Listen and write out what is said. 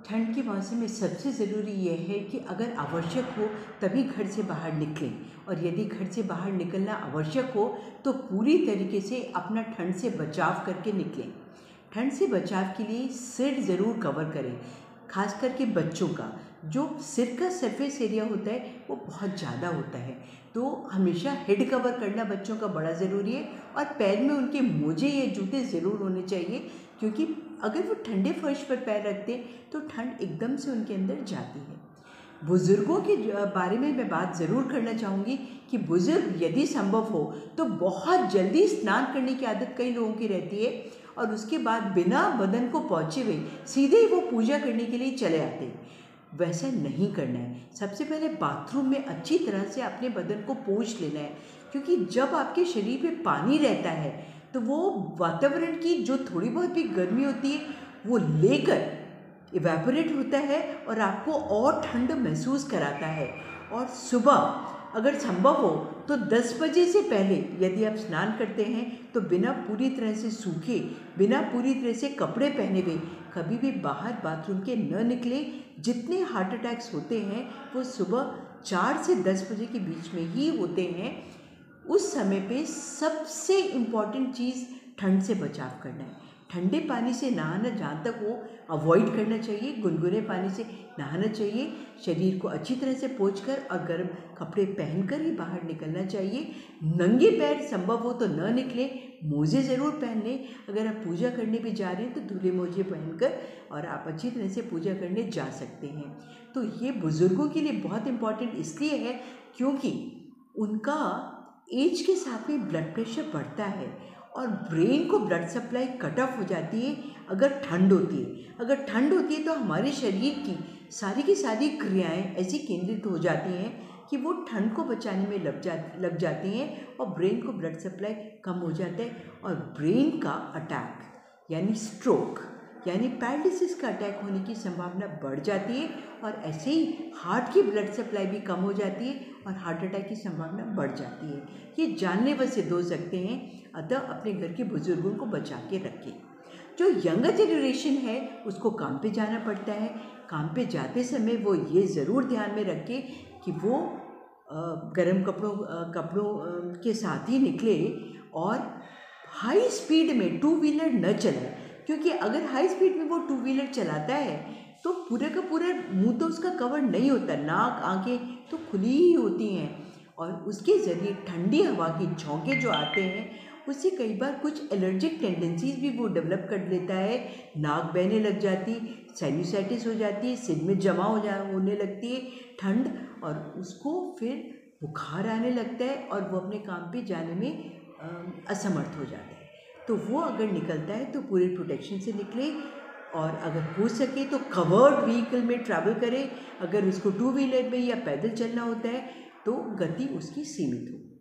ठंड के मौसम में सबसे ज़रूरी यह है कि अगर आवश्यक हो तभी घर से बाहर निकलें, और यदि घर से बाहर निकलना आवश्यक हो तो पूरी तरीके से अपना ठंड से बचाव करके निकलें। ठंड से बचाव के लिए सिर ज़रूर कवर करें, खास करके बच्चों का जो सिर का सरफेस एरिया होता है वो बहुत ज़्यादा होता है, तो हमेशा हेड कवर करना बच्चों का बड़ा ज़रूरी है। और पैर में उनके मोजे या जूते ज़रूर होने चाहिए, क्योंकि अगर वो ठंडे फर्श पर पैर रखते हैं तो ठंड एकदम से उनके अंदर जाती है। बुज़ुर्गों के बारे में मैं बात ज़रूर करना चाहूँगी कि बुज़ुर्ग यदि संभव हो तो बहुत जल्दी स्नान करने की आदत कई लोगों की रहती है, और उसके बाद बिना बदन को पहुँचे हुए सीधे ही वो पूजा करने के लिए चले आते हैं। वैसा नहीं करना है। सबसे पहले बाथरूम में अच्छी तरह से अपने बदन को पोंछ लेना है, क्योंकि जब आपके शरीर में पानी रहता है तो वो वातावरण की जो थोड़ी बहुत भी गर्मी होती है वो लेकर इवेपोरेट होता है और आपको और ठंड महसूस कराता है। और सुबह अगर संभव हो तो 10 बजे से पहले यदि आप स्नान करते हैं तो बिना पूरी तरह से सूखे, बिना पूरी तरह से कपड़े पहने हुए कभी भी बाहर बाथरूम के न निकले। जितने हार्ट अटैक्स होते हैं वो सुबह 4 से 10 बजे के बीच में ही होते हैं। उस समय पे सबसे इम्पॉर्टेंट चीज़ ठंड से बचाव करना है। ठंडे पानी से नहाना जहाँ तक हो अवॉइड करना चाहिए, गुनगुने पानी से नहाना चाहिए। शरीर को अच्छी तरह से पोंछकर और गर्म कपड़े पहनकर ही बाहर निकलना चाहिए। नंगे पैर संभव हो तो न निकलें, मोजे ज़रूर पहन लें। अगर आप पूजा करने भी जा रहे हैं तो धुले मोजे पहनकर और आप अच्छी तरह से पूजा करने जा सकते हैं। तो ये बुज़ुर्गों के लिए बहुत इम्पॉर्टेंट इसलिए है क्योंकि उनका एज के साथ में ब्लड प्रेशर बढ़ता है और ब्रेन को ब्लड सप्लाई कट ऑफ हो जाती है अगर ठंड होती है। अगर ठंड होती है तो हमारे शरीर की सारी क्रियाएं ऐसी केंद्रित हो जाती हैं कि वो ठंड को बचाने में लग जाती हैं और ब्रेन को ब्लड सप्लाई कम हो जाता है, और ब्रेन का अटैक यानी स्ट्रोक यानी पैरालिसिस का अटैक होने की संभावना बढ़ जाती है। और ऐसे ही हार्ट की ब्लड सप्लाई भी कम हो जाती है और हार्ट अटैक की संभावना बढ़ जाती है। ये जानलेवा सिद्ध हो सकते हैं, अतः अपने घर के बुजुर्गों को बचा के रखें। जो यंगर जनरेशन है उसको काम पे जाना पड़ता है। काम पे जाते समय वो ये ज़रूर ध्यान में रखे कि वो गर्म कपड़ों के साथ ही निकले और हाई स्पीड में टू व्हीलर न चलाए, क्योंकि अगर हाई स्पीड में वो टू व्हीलर चलाता है तो पूरा का पूरा मुंह तो उसका कवर नहीं होता, नाक आंखें तो खुली ही होती हैं, और उसके ज़रिए ठंडी हवा के झोंके जो आते हैं उससे कई बार कुछ एलर्जिक टेंडेंसीज भी वो डेवलप कर लेता है। नाक बहने लग जाती, साइनसाइटिस हो जाती है, सिर में जमा होने लगती है ठंड, और उसको फिर बुखार आने लगता है और वो अपने काम पे जाने में असमर्थ हो जाता है। तो वो अगर निकलता है तो पूरे प्रोटेक्शन से निकले, और अगर हो सके तो कवर्ड व्हीकल में ट्रैवल करे। अगर उसको टू व्हीलर में या पैदल चलना होता है तो गति उसकी सीमित हो।